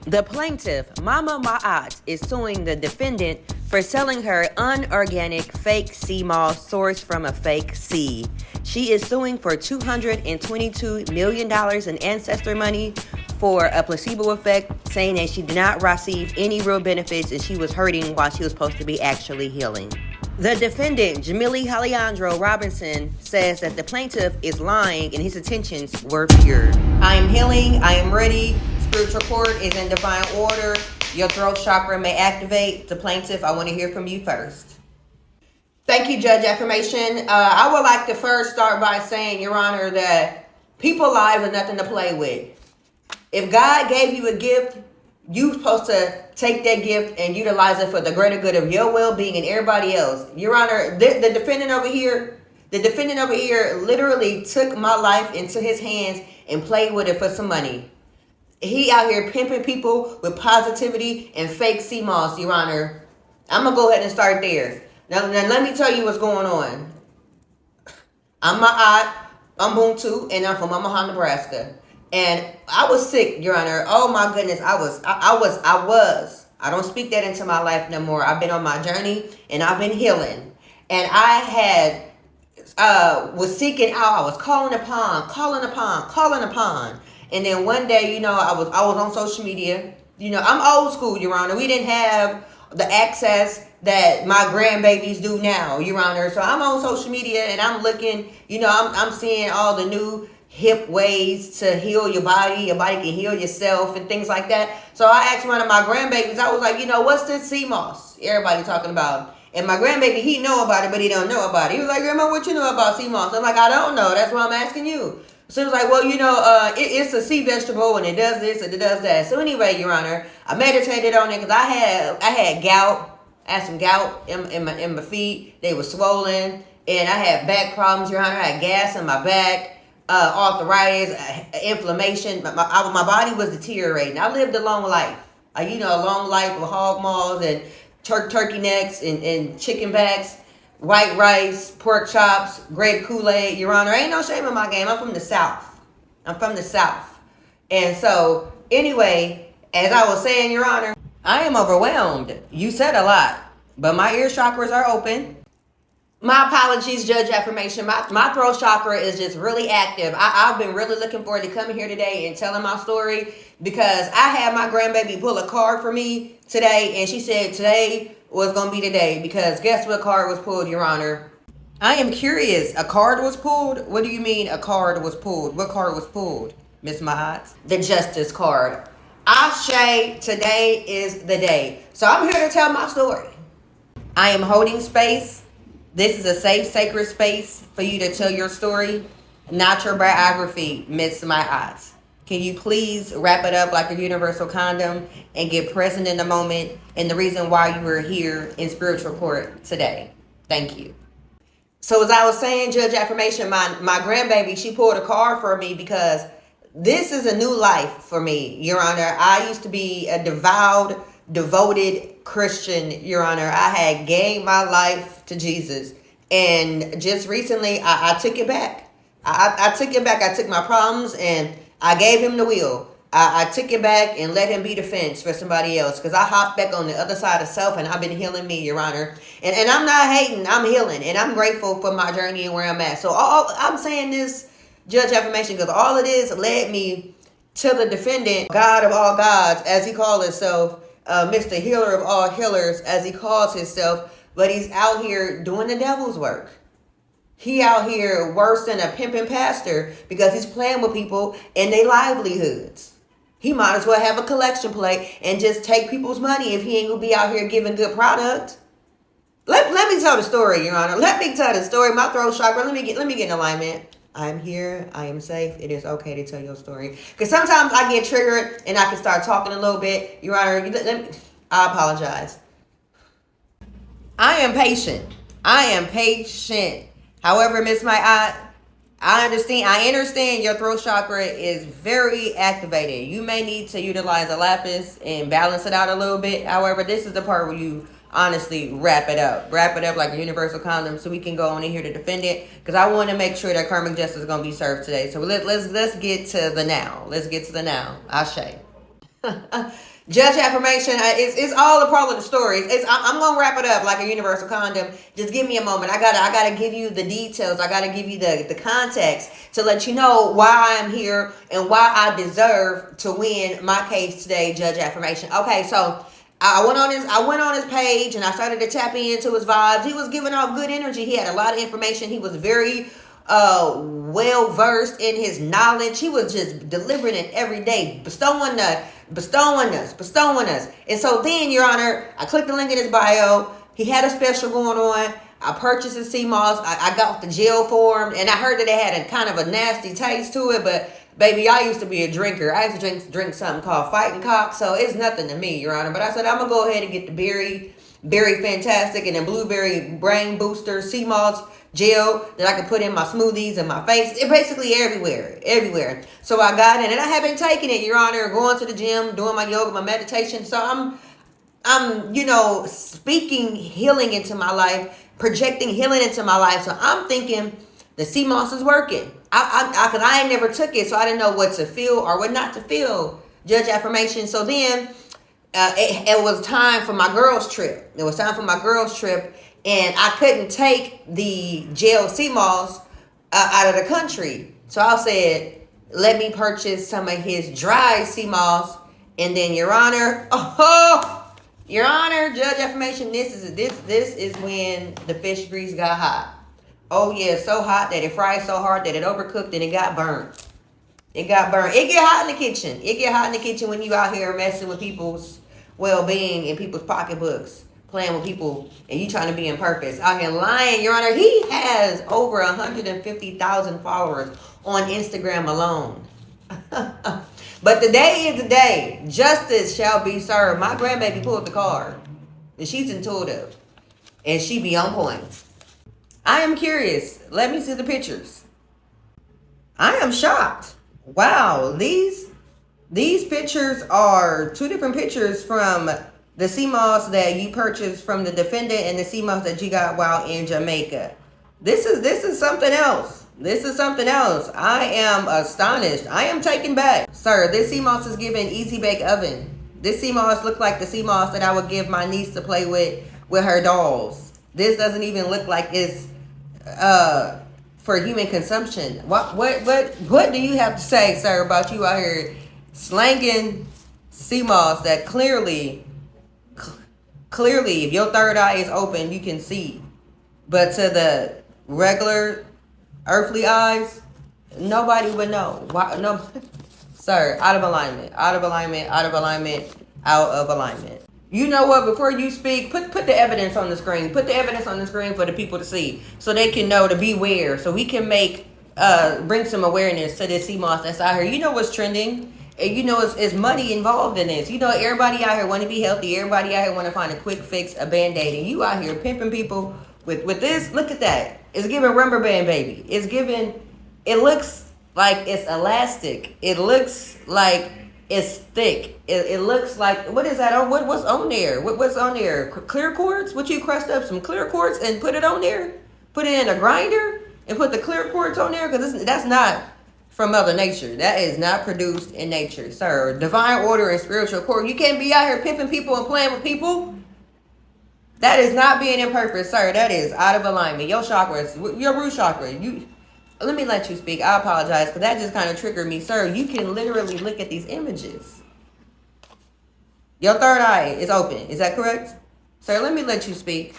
The plaintiff, Mama Ma'at, is suing the defendant for selling her unorganic fake Seamoss sourced from a fake seed. She is suing for $222 million in ancestor money for a placebo effect, saying that she did not receive any real benefits and she was hurting while she was supposed to be actually healing. The defendant, Jamili Alejandro Robinson, says that the plaintiff is lying and his intentions were pure. I am healing. I am ready. Spiritual court is in divine order. Your throat chakra may activate. The plaintiff, I want to hear from you first. Thank you, Judge Affirmation. I would like to first start by saying, Your Honor, that people's lives are nothing to play with. If God gave you a gift, you're supposed to take that gift and utilize it for the greater good of your well-being and everybody else. Your Honor, the defendant over here literally took my life into his hands and played with it for some money. He out here pimping people with positivity and fake Seamoss, Your Honor. I'm going to go ahead and start there. Now let me tell you what's going on. I'm Ubuntu, and I'm from Omaha, Nebraska. And I was sick, Your Honor. Oh my goodness, I was. I don't speak that into my life no more. I've been on my journey and I've been healing. And I was seeking out. I was calling upon. And then one day, I was on social media. I'm old school, Your Honor. We didn't have the access that my grandbabies do now, Your Honor. So I'm on social media and I'm looking, I'm seeing all the new hip ways to heal your body. Your body can heal yourself and things like that. So I asked one of my grandbabies, I was like, what's this Seamoss everybody talking about? And my grandbaby, he know about it, but he don't know about it. He was like, Grandma, what you know about Seamoss? I'm like, I don't know. That's why I'm asking you. So he was like, well, it's a sea vegetable and it does this and it does that. So anyway, Your Honor, I meditated on it because I had gout. I had some gout in my feet. They were swollen. And I had back problems, Your Honor. I had gas in my back, arthritis, inflammation. My body was deteriorating. I lived a long life. A long life of hog maws and turkey necks and chicken backs, white rice, pork chops, grape Kool-Aid. Your Honor, ain't no shame in my game. I'm from the South. And so, anyway, as I was saying, Your Honor, I am overwhelmed. You said a lot, but my ear chakras are open. My apologies, Judge Affirmation. My throat chakra is just really active. I've been really looking forward to coming here today and telling my story because I had my grandbaby pull a card for me today, and she said today was going to be the day because guess what card was pulled, Your Honor? I am curious. A card was pulled? What do you mean a card was pulled? What card was pulled, Miss Mahat? The Justice card. Ashe, today is the day. So I'm here to tell my story. I am holding space. This is a safe, sacred space for you to tell your story, not your biography, Miss Mahat. Can you please wrap it up like a universal condom and get present in the moment and the reason why you were here in spiritual court today? Thank you. So as I was saying, Judge Affirmation, my grandbaby, she pulled a card for me because this is a new life for me, Your Honor. I used to be a devoted Christian, Your Honor. I had gave my life to Jesus. And just recently, I took it back. I took it back. I took my problems and I gave him the wheel. I took it back and let him be the fence for somebody else because I hopped back on the other side of self and I've been healing me, Your Honor. And I'm not hating. I'm healing. And I'm grateful for my journey and where I'm at. So I'm saying this, Judge Affirmation, because all it is led me to the defendant, God of all gods, as he calls himself, Mr. Healer of all healers, as he calls himself. But he's out here doing the devil's work. He out here worse than a pimping pastor because he's playing with people and their livelihoods. He might as well have a collection plate and just take people's money if he ain't gonna be out here giving good product. Let me tell the story, Your Honor. Let me tell the story. My throat chakra. Let me get in alignment. I'm here. I am safe. It is okay to tell your story. Because sometimes I get triggered and I can start talking a little bit. Your Honor, I apologize. I am patient. However, Miss I understand your throat chakra is very activated. You may need to utilize a lapis and balance it out a little bit. However, this is the part where you honestly wrap it up like a universal condom so we can go on in here to defend it because I want to make sure that karmic justice is going to be served today. So let's get to the now. Ashe. Judge Affirmation, it's all a part of the story. I'm gonna wrap it up like a universal condom. Just give me a moment. I gotta give you the details. I gotta give you the context to let you know why I'm here and why I deserve to win my case today. Judge Affirmation. Okay, so I went on his page and I started to tap into his vibes. He was giving off good energy. He had a lot of information. He was very well versed in his knowledge. He was just delivering it every day, bestowing us. And so then, Your Honor, I clicked the link in his bio. He had a special going on. I purchased his Seamoss. I got the gel form, and I heard that it had a kind of a nasty taste to it, but baby, I used to be a drinker. I used to drink something called Fighting Cock, so it's nothing to me, Your Honor. But I said, I'm going to go ahead and get the Berry Fantastic and the Blueberry Brain Booster Seamoss gel that I can put in my smoothies and my face. It basically everywhere. So I got it, and I have been taking it, Your Honor, going to the gym, doing my yoga, my meditation. So I'm speaking healing into my life, projecting healing into my life. So I'm thinking the Seamoss is working. Cause I ain't never took it, so I didn't know what to feel or what not to feel. Judge Affirmation. So then it was time for my girls' trip. And I couldn't take the gel Seamoss out of the country. So I said, let me purchase some of his dry Seamoss. And then, Your Honor, Your Honor, Judge Affirmation, this is when the fish grease got hot. Oh yeah, so hot that it fried so hard that it overcooked and it got burnt. It get hot in the kitchen. It get hot in the kitchen when you out here messing with people's well-being and people's pocketbooks, playing with people, and you trying to be in purpose. Out here lying, Your Honor. He has over 150,000 followers on Instagram alone. But today is the day. Justice shall be served. My grandbaby pulled the card, and she's intuitive, and she be on point. I am curious. Let me see the pictures. I am shocked. Wow, these pictures are two different pictures from the Seamoss that you purchased from the Defendant and the Seamoss that you got while in Jamaica. This is something else. I am astonished. I am taken back. Sir, this Seamoss is given easy bake oven. This Seamoss looked like the Seamoss that I would give my niece to play with her dolls. This doesn't even look like it's for human consumption. What do you have to say, sir, about you out here slanging Seamoss that clearly, if your third eye is open, you can see, but to the regular earthly eyes, nobody would know. Why? No, sir, out of alignment. You know what? Before you speak, put the evidence on the screen. Put the evidence on the screen for the people to see, so they can know to beware. So we can bring some awareness to this Seamoss that's out here. You know what's trending, and you know it's money involved in this. You know everybody out here want to be healthy. Everybody out here want to find a quick fix, a band-aid, and you out here pimping people with this. Look at that. It's giving rubber band, baby. It's giving. It looks like it's elastic. It looks like it's thick. It looks like, what is that? Oh, what's on there? What's on there? Clear quartz? What, you crushed up some clear quartz and put it on there? Put it in a grinder and put the clear quartz on there? Because that's not from Mother Nature. That is not produced in nature, sir. Divine order and spiritual core. You can't be out here pimping people and playing with people. That is not being in purpose, sir. That is out of alignment. Your chakras, your root chakra. Let me let you speak. I apologize, because that just kind of triggered me, sir. You can literally look at these images. Your third eye is open. Is that correct? Sir, let me let you speak.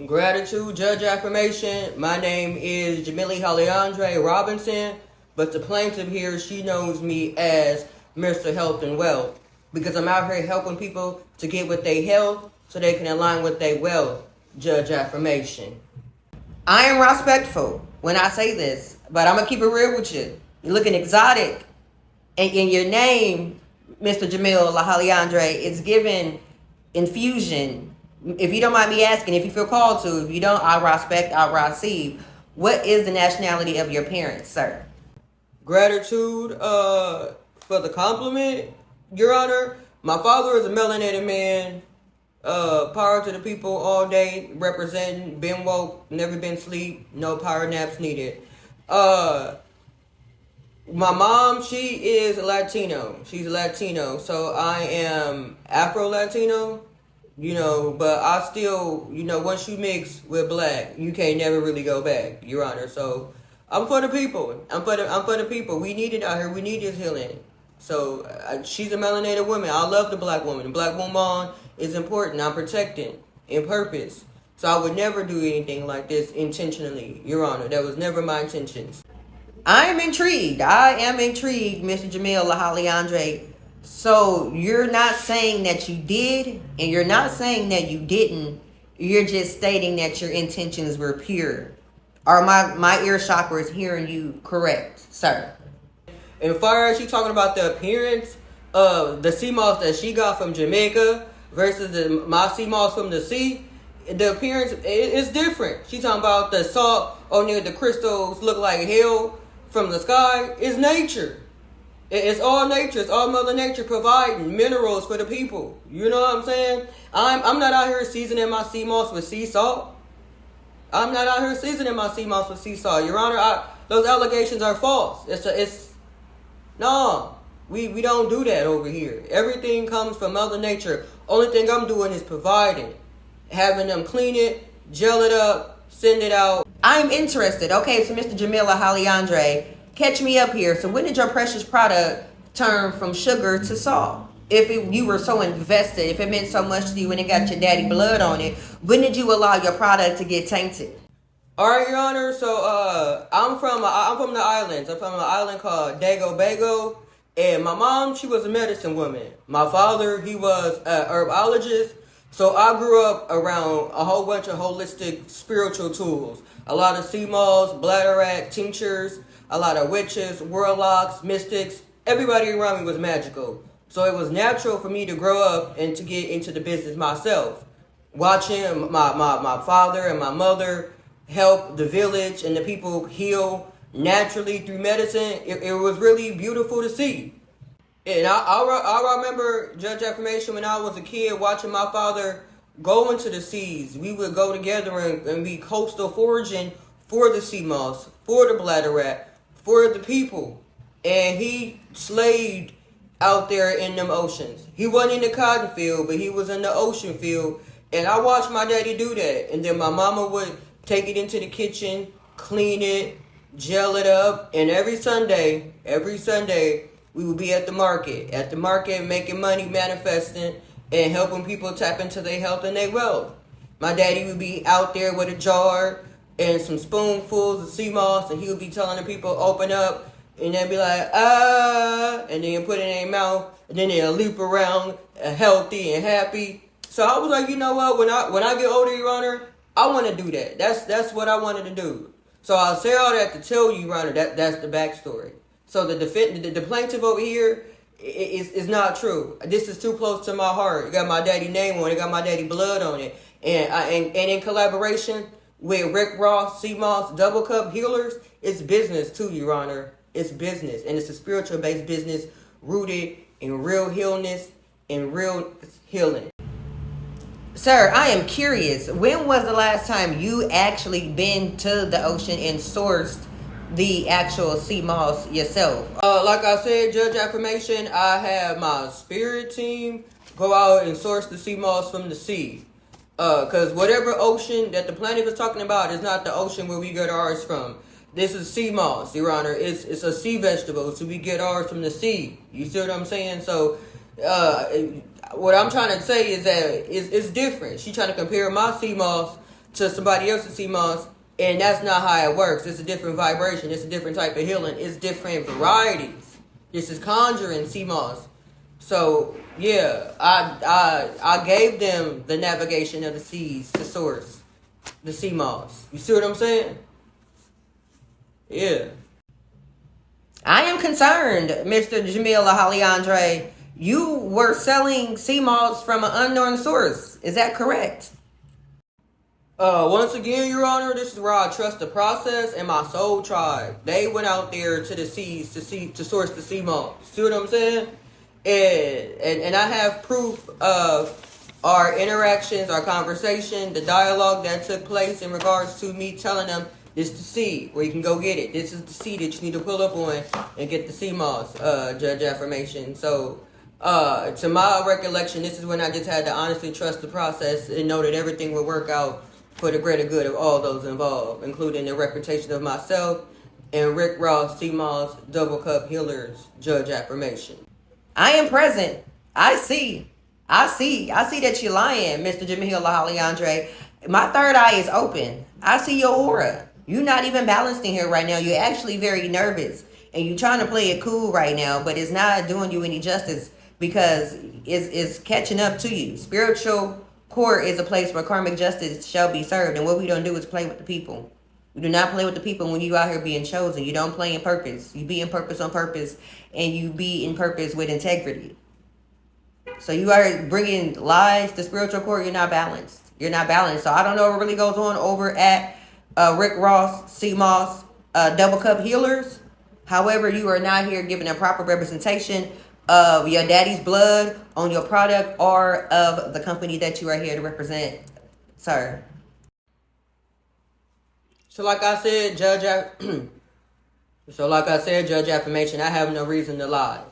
Gratitude, Judge Affirmation. My name is Jamili Alejandre Robinson, but the plaintiff here, she knows me as Mr. Health and Wealth, because I'm out here helping people to get with their health so they can align with their wealth. Judge Affirmation. I am respectful when I say this, but I'm going to keep it real with you. You're looking exotic. And in your name, Mr. Jamil Alejandre, it's given infusion. If you don't mind me asking, if you feel called to, if you don't, I respect, I receive. What is the nationality of your parents, sir? Gratitude for the compliment, Your Honor. My father is a melanated man. Power to the people all day, representing, been woke, never been sleep, no power naps needed. My mom, she is Latino. She's Latino. So I am Afro-Latino, but I still, once you mix with black, you can't never really go back, Your Honor. So I'm for the people. I'm for the people. We need it out here. We need this healing. So she's a melanated woman. I love the black woman. The black woman is important. I'm protecting in purpose. So I would never do anything like this intentionally, Your Honor. That was never my intentions. I am intrigued, Mr. Jamil Lahaliandre. So you're not saying that you did, and you're not saying that you didn't. You're just stating that your intentions were pure. Are my ear chakra is hearing you correct, sir? And far as she talking about the appearance of the Seamoss that she got from Jamaica versus my Seamoss from the sea, the appearance is different. She talking about the salt on there, the crystals look like hell from the sky. Is nature. It's all nature. It's all Mother Nature providing minerals for the people. You know what I'm saying? I'm not out here seasoning my sea moss with sea salt. I'm not out here seasoning my sea moss with sea salt. Your Honor, those allegations are false. No. We don't do that over here. Everything comes from Mother Nature. Only thing I'm doing is providing. Having them clean it, gel it up, send it out. I'm interested. Okay, so Mr. Jamila Haliandre, catch me up here. So when did your precious product turn from sugar to salt? You were so invested, if it meant so much to you when it got your daddy blood on it, when did you allow your product to get tainted? All right, Your Honor. So I'm from the islands. I'm from an island called Dago Bago, and my mom, she was a medicine woman. My father, he was an herbologist. So I grew up around a whole bunch of holistic spiritual tools. A lot of Seamoss, bladderwrack, tinctures, a lot of witches, warlocks, mystics. Everybody around me was magical. So it was natural for me to grow up and to get into the business myself. Watching my father and my mother help the village and the people heal naturally through medicine, it was really beautiful to see. And I remember, Judge Affirmation, when I was a kid watching my father go into the seas. We would go together and be coastal foraging for the Seamoss, for the bladderwrack, for the people. And he slaved out there in them oceans. He wasn't in the cotton field, but he was in the ocean field. And I watched my daddy do that. And then my mama would take it into the kitchen, clean it, gel it up. And every Sunday, we would be at the market making money, manifesting, and helping people tap into their health and their wealth. My daddy would be out there with a jar and some spoonfuls of Seamoss, and he would be telling the people, open up, and they'd be like, and then put it in their mouth, and then they'll leap around healthy and happy. So I was like, you know what, when I get older, Your Honor, I want to do that. That's what I wanted to do. So I'll say all that to tell you, Your Honor, that's the backstory. So the plaintiff over here is not true. This is too close to my heart. It got my daddy name on it. It got my daddy blood on it. And in collaboration with Rick Ross, Seamoss, Double Cup Healers, it's business too, Your Honor. It's business. And it's a spiritual-based business rooted in real healness and real healing. Sir, I am curious. When was the last time you actually been to the ocean and sourced the actual Seamoss yourself? Like I said, Judge Affirmation, I have my spirit team go out and source the Seamoss from the sea. Because whatever ocean that the plaintiff is talking about is not the ocean where we get ours from. This is Seamoss, Your Honor. It's a sea vegetable, so we get ours from the sea. You see what I'm saying? So, what I'm trying to say is that it's different. She's trying to compare my Seamoss to somebody else's Seamoss, and that's not how it works. It's a different vibration. It's a different type of healing. It's different varieties. This is conjuring Seamoss. So, yeah, I gave them the navigation of the seas to source the Seamoss. You see what I'm saying? Yeah. I am concerned, Mr. Jamil Haliandre. You were selling Seamoss from an unknown source. Is that correct? Once again, Your Honor, this is where I trust the process and my soul tribe. They went out there to the seas to source the Seamoss. See what I'm saying? And I have proof of our interactions, our conversation, the dialogue that took place in regards to me telling them This is the seed where you can go get it. This is the seed that you need to pull up on and get the Seamoss, Judge Affirmation. So, to my recollection, this is when I just had to honestly trust the process and know that everything will work out for the greater good of all those involved, including the reputation of myself and Rick Ross, Seamoss, Double Cup Healers, Judge Affirmation. I am present. I see that you're lying, Mr. Jamil Alejandre. My third eye is open. I see your aura. You're not even balanced in here right now. You're actually very nervous. And you're trying to play it cool right now, but it's not doing you any justice because it's catching up to you. Spiritual court is a place where karmic justice shall be served. And what we don't do is play with the people. We do not play with the people when you out here being chosen. You don't play in purpose. You be in purpose on purpose. And you be in purpose with integrity. So you are bringing lies to spiritual court. You're not balanced. You're not balanced. So I don't know what really goes on over at Rick Ross, Seamoss, Double Cup Healers. However, you are not here giving a proper representation of your daddy's blood on your product or of the company that you are here to represent, sir. So like I said, Judge Affirmation, I have no reason to lie.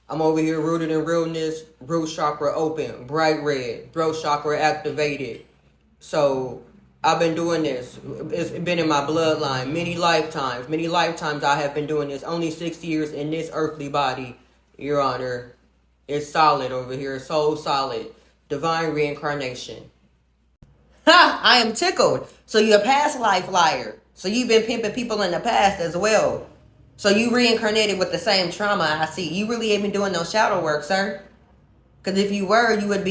I'm over here rooted in realness, root chakra open, bright red, throat chakra activated. So I've been doing this. It's been in my bloodline many lifetimes. Many lifetimes I have been doing this. Only 6 years in this earthly body, Your Honor. It's solid over here, so solid. Divine reincarnation. Ha! I am tickled. So you're a past life liar. So you've been pimping people in the past as well. So you reincarnated with the same trauma. I see. You really ain't been doing no shadow work, sir. Because if you were, you wouldn't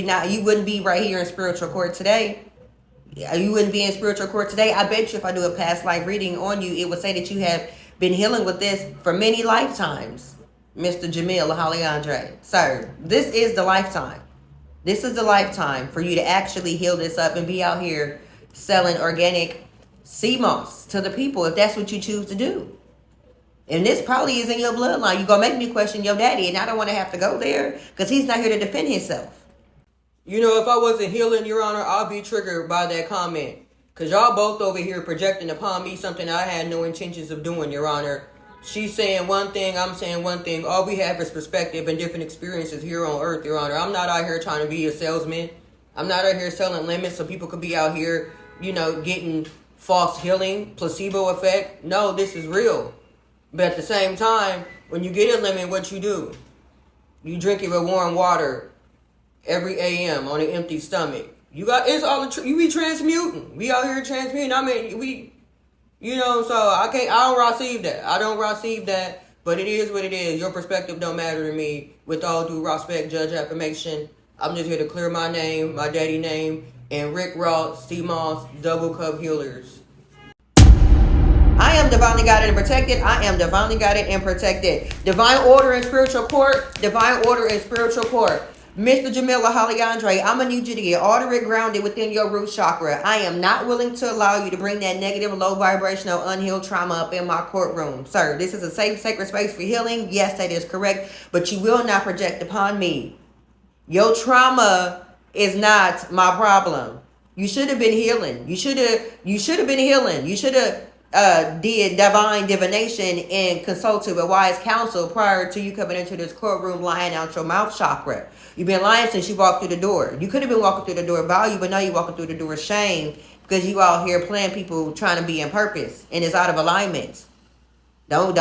be right here in spiritual court today. You wouldn't be in spiritual court today. I bet you if I do a past life reading on you, it would say that you have been healing with this for many lifetimes, Mr. Jamil Alejandre. Sir, this is the lifetime. This is the lifetime for you to actually heal this up and be out here selling organic Seamoss to the people if that's what you choose to do. And this probably is in your bloodline. You're going to make me question your daddy, and I don't want to have to go there because he's not here to defend himself. You know, if I wasn't healing, Your Honor, I'll be triggered by that comment. Because y'all both over here projecting upon me something I had no intentions of doing, Your Honor. She's saying one thing, I'm saying one thing. All we have is perspective and different experiences here on earth, Your Honor. I'm not out here trying to be a salesman. I'm not out here selling limits so people could be out here, you know, getting false healing, placebo effect. No, this is real. But at the same time, when you get a lemon, what you do? You drink it with warm water every a.m. on an empty stomach. You be transmuting. We out here transmuting. I mean, so I don't receive that. I don't receive that. But it is what it is. Your perspective don't matter to me. With all due respect, Judge Affirmation, I'm just here to clear my name, my daddy name, and Rick Ross, Seamoss, Double Cup Healers. I am divinely guided and protected. I am divinely guided and protected. Divine order in spiritual court. Divine order in spiritual court. Mr. Jamil Alejandre, I'm going to need you to get ordered and grounded within your root chakra. I am not willing to allow you to bring that negative, low vibrational, unhealed trauma up in my courtroom. Sir, this is a safe, sacred space for healing. Yes, that is correct. But you will not project upon me. Your trauma is not my problem. You should have been healing. You should have been healing. You should have did divine divination and consulted with wise counsel prior to you coming into this courtroom lying out your mouth chakra. You've been lying since you walked through the door. You could have been walking through the door of value, but now you're walking through the door of shame because you out here playing people trying to be in purpose and it's out of alignment. Don't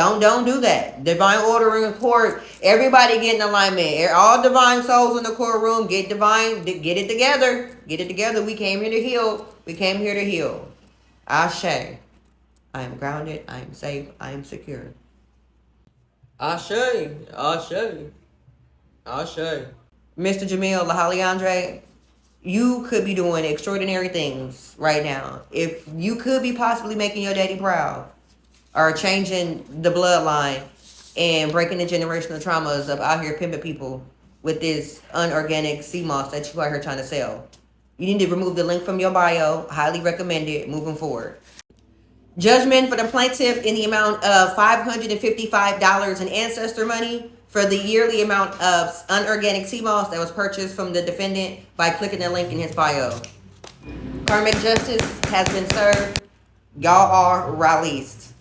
do that. Divine order in court. Everybody get in alignment. All divine souls in the courtroom get it together. Get it together. We came here to heal. We came here to heal. Ashe. I am grounded. I am safe. I am secure. Ashe. Ashe. Ashe. Mr. Jamil Alejandre, you could be doing extraordinary things right now. If you could be possibly making your daddy proud or changing the bloodline and breaking the generational traumas of out here pimping people with this unorganic Seamoss that you out here trying to sell. You need to remove the link from your bio. Highly recommend it moving forward. Judgment for the plaintiff in the amount of $555 in ancestor money for the yearly amount of unorganic Seamoss that was purchased from the defendant by clicking the link in his bio. Karmic justice has been served. Y'all are released.